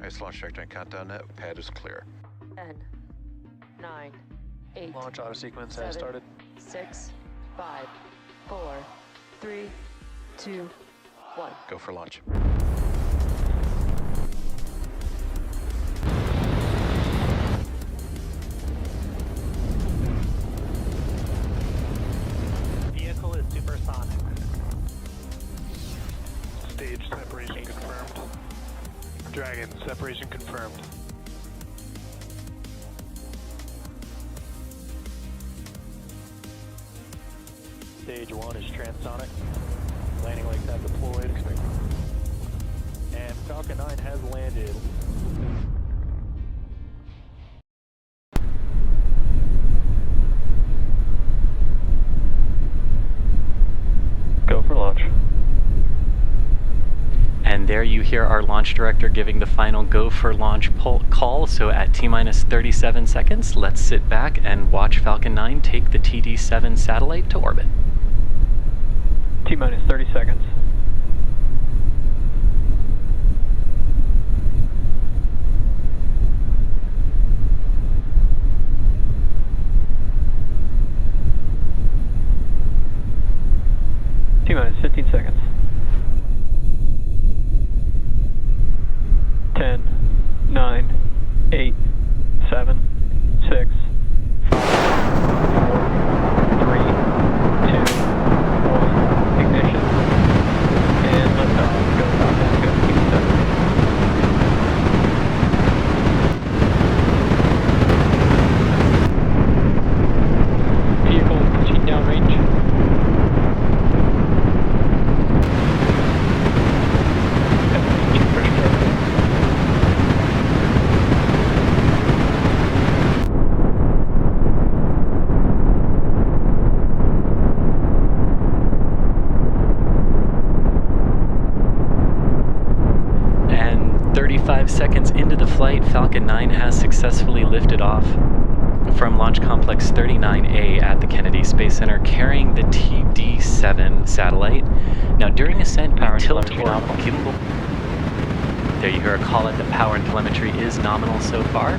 Nice launch trajectory countdown net. Pad is clear. 10, 9, 8. Launch auto sequence 7, has started. 6, 5, 4, 3, 2, 1. Go for launch. Vehicle is supersonic. Stage separation confirmed. Dragon, separation confirmed. Stage 1 is transonic. Landing legs have deployed. And Falcon 9 has landed. Go for launch. And there you hear our launch director giving the final go for launch call. So at T-minus 37 seconds, let's sit back and watch Falcon 9 take the TD7 satellite to orbit. T-minus 30 seconds. T-minus 15 seconds. 10, 9, 8, 7, 6, 5, 4, 3, 2, 1, ignition, and liftoff. Go Falcon, go TD7. Vehicle pitching downrange. And 35 seconds into the flight, Falcon 9 has successfully lifted off from Launch Complex 39A at the Kennedy Space Center, carrying the TD7 satellite. Now during ascent, we tilt toward gimbal. There you hear a call out that power and telemetry is nominal so far.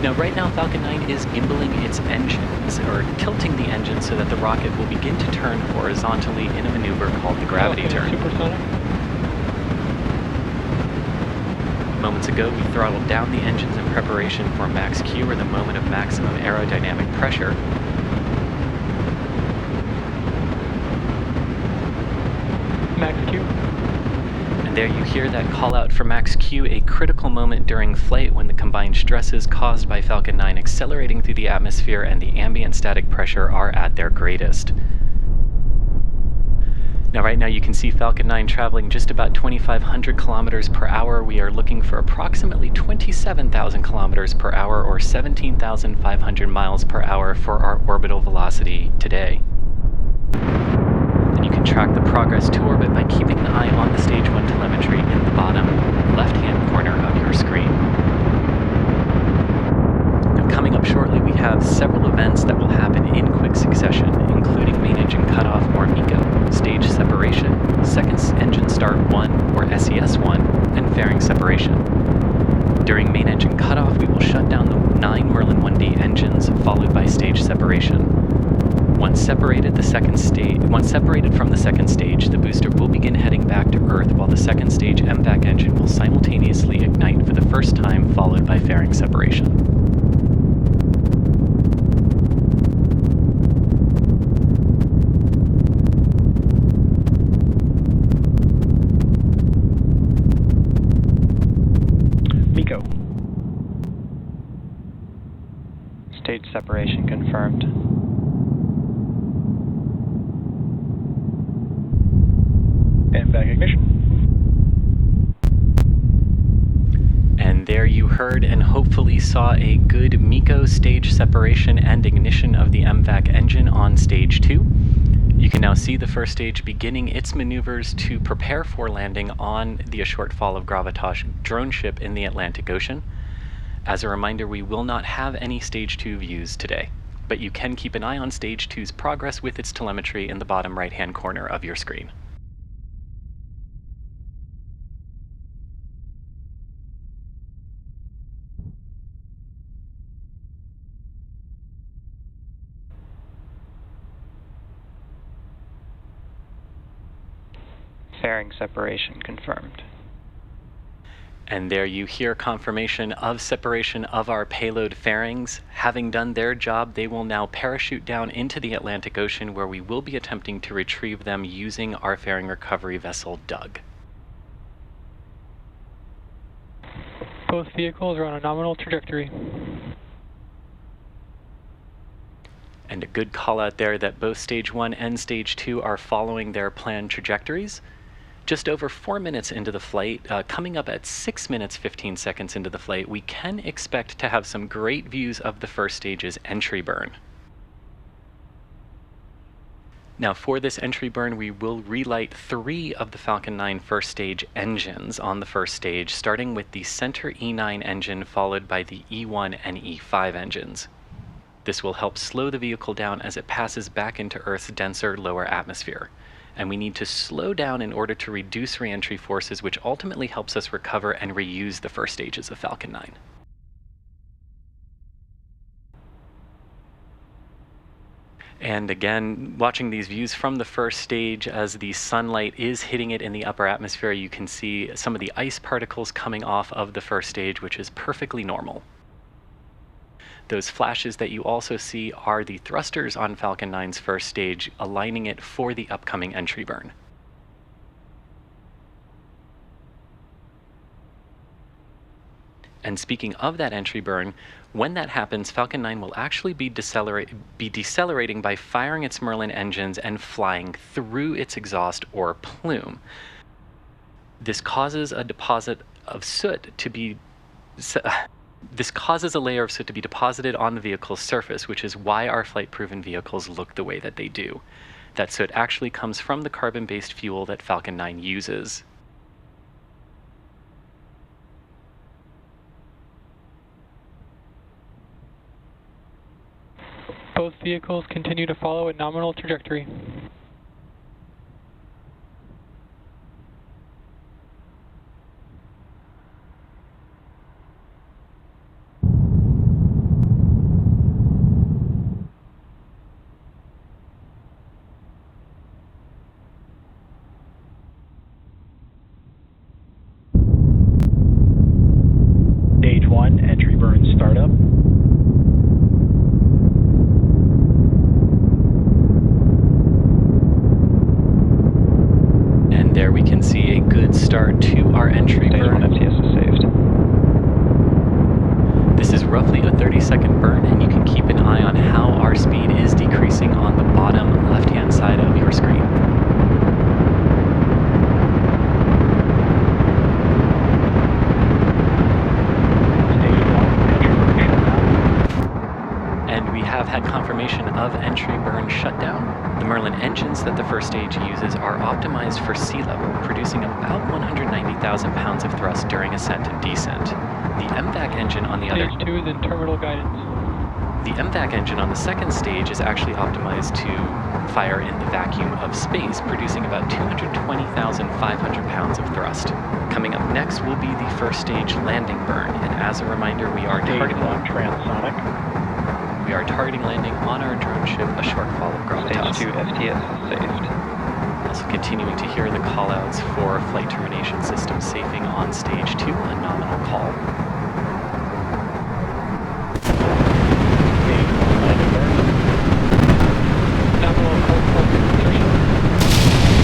Now right now Falcon 9 is gimbaling its engines, or tilting the engine so that the rocket will begin to turn horizontally in a maneuver called the gravity turn. Supersonic. Moments ago, we throttled down the engines in preparation for max Q, or the moment of maximum aerodynamic pressure. Max Q. And there you hear that call out for max Q, a critical moment during flight when the combined stresses caused by Falcon 9 accelerating through the atmosphere and the ambient static pressure are at their greatest. Now right now you can see Falcon 9 traveling just about 2,500 kilometers per hour. We are looking for approximately 27,000 kilometers per hour, or 17,500 miles per hour for our orbital velocity today. And you can track the progress to orbit by keeping an eye on the Stage 1 telemetry in the bottom left-hand corner of your screen. Now coming up shortly, we have several events that will happen in quick succession, including main engine cutoff, or MECO, stage separation, second engine start 1, or SES1, and fairing separation. During main engine cutoff, we will shut down the 9 Merlin 1D engines, followed by stage separation. Once separated from the second stage, the booster will begin heading back to Earth, while the second stage MVAC engine will simultaneously ignite for the first time, followed by fairing separation. MECO. Stage separation confirmed. And back ignition. And there you heard and hopefully saw a good MECO stage separation and ignition of the MVAC engine on stage 2. You can now see the first stage beginning its maneuvers to prepare for landing on the A Short Fall of Gravitas drone ship in the Atlantic Ocean. As a reminder, we will not have any stage 2 views today, but you can keep an eye on stage 2's progress with its telemetry in the bottom right-hand corner of your screen. fairing separation confirmed. And there you hear confirmation of separation of our payload fairings. Having done their job, they will now parachute down into the Atlantic Ocean, where we will be attempting to retrieve them using our fairing recovery vessel, Doug. Both vehicles are on a nominal trajectory. And a good call out there that both Stage 1 and Stage 2 are following their planned trajectories. Just over 4 minutes into the flight, coming up at 6 minutes 15 seconds into the flight, we can expect to have some great views of the first stage's entry burn. Now for this entry burn, we will relight 3 of the Falcon 9 first stage engines on the first stage, starting with the center E9 engine followed by the E1 and E5 engines. This will help slow the vehicle down as it passes back into Earth's denser lower atmosphere. And we need to slow down in order to reduce re-entry forces, which ultimately helps us recover and reuse the first stages of Falcon 9. And again, watching these views from the first stage, as the sunlight is hitting it in the upper atmosphere, you can see some of the ice particles coming off of the first stage, which is perfectly normal. Those flashes that you also see are the thrusters on Falcon 9's first stage, aligning it for the upcoming entry burn. And speaking of that entry burn, when that happens, Falcon 9 will actually be decelerating by firing its Merlin engines and flying through its exhaust or plume. This causes a deposit of soot to be... This causes a layer of soot to be deposited on the vehicle's surface, which is why our flight-proven vehicles look the way that they do. That soot actually comes from the carbon-based fuel that Falcon 9 uses. Both vehicles continue to follow a nominal trajectory. Stage 1, entry burn startup. And there we can see a good start to our entry burn. FTS is saved. This is roughly a 30-second burn, and you can keep an eye on how our speed is decreasing on the bottom left-hand side of your screen. Had confirmation of entry burn shutdown. The Merlin engines that the first stage uses are optimized for sea level, producing about 190,000 pounds of thrust during ascent and descent. The MVAC engine on the Stage 2 is in terminal guidance. The MVAC engine on the second stage is actually optimized to fire in the vacuum of space, producing about 220,500 pounds of thrust. Coming up next will be the first stage landing burn, and as a reminder, we are targeting landing on our drone ship, a shortfall of gravitas. Stage 2 FTS is saved. Also continuing to hear the callouts for flight termination system safing on stage 2, a nominal call.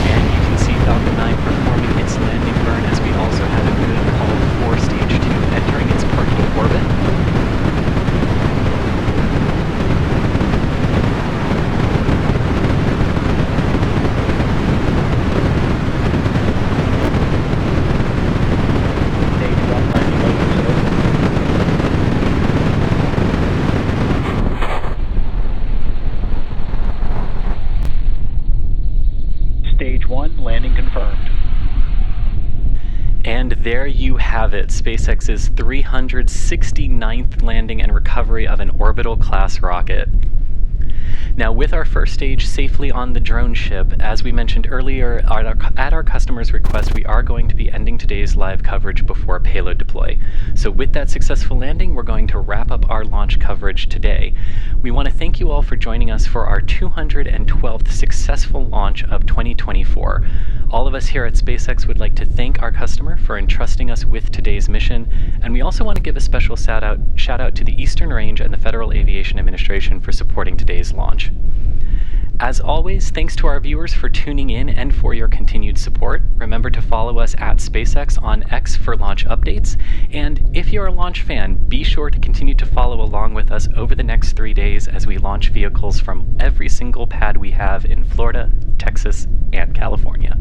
And you can see Falcon 9 performing its landing burn, as we also have a good call for stage 2 entering its parking orbit. And there you have it, SpaceX's 369th landing and recovery of an orbital class rocket. Now, with our first stage safely on the drone ship, as we mentioned earlier, at our customer's request, we are going to be ending today's live coverage before payload deploy. So with that successful landing, we're going to wrap up our launch coverage today. We want to thank you all for joining us for our 212th successful launch of 2024. All of us here at SpaceX would like to thank our customer for entrusting us with today's mission, and we also want to give a special shout out to the Eastern Range and the Federal Aviation Administration for supporting today's launch. As always, thanks to our viewers for tuning in and for your continued support. Remember to follow us at SpaceX on X for launch updates. And if you're a launch fan, be sure to continue to follow along with us over the next 3 days as we launch vehicles from every single pad we have in Florida, Texas, and California.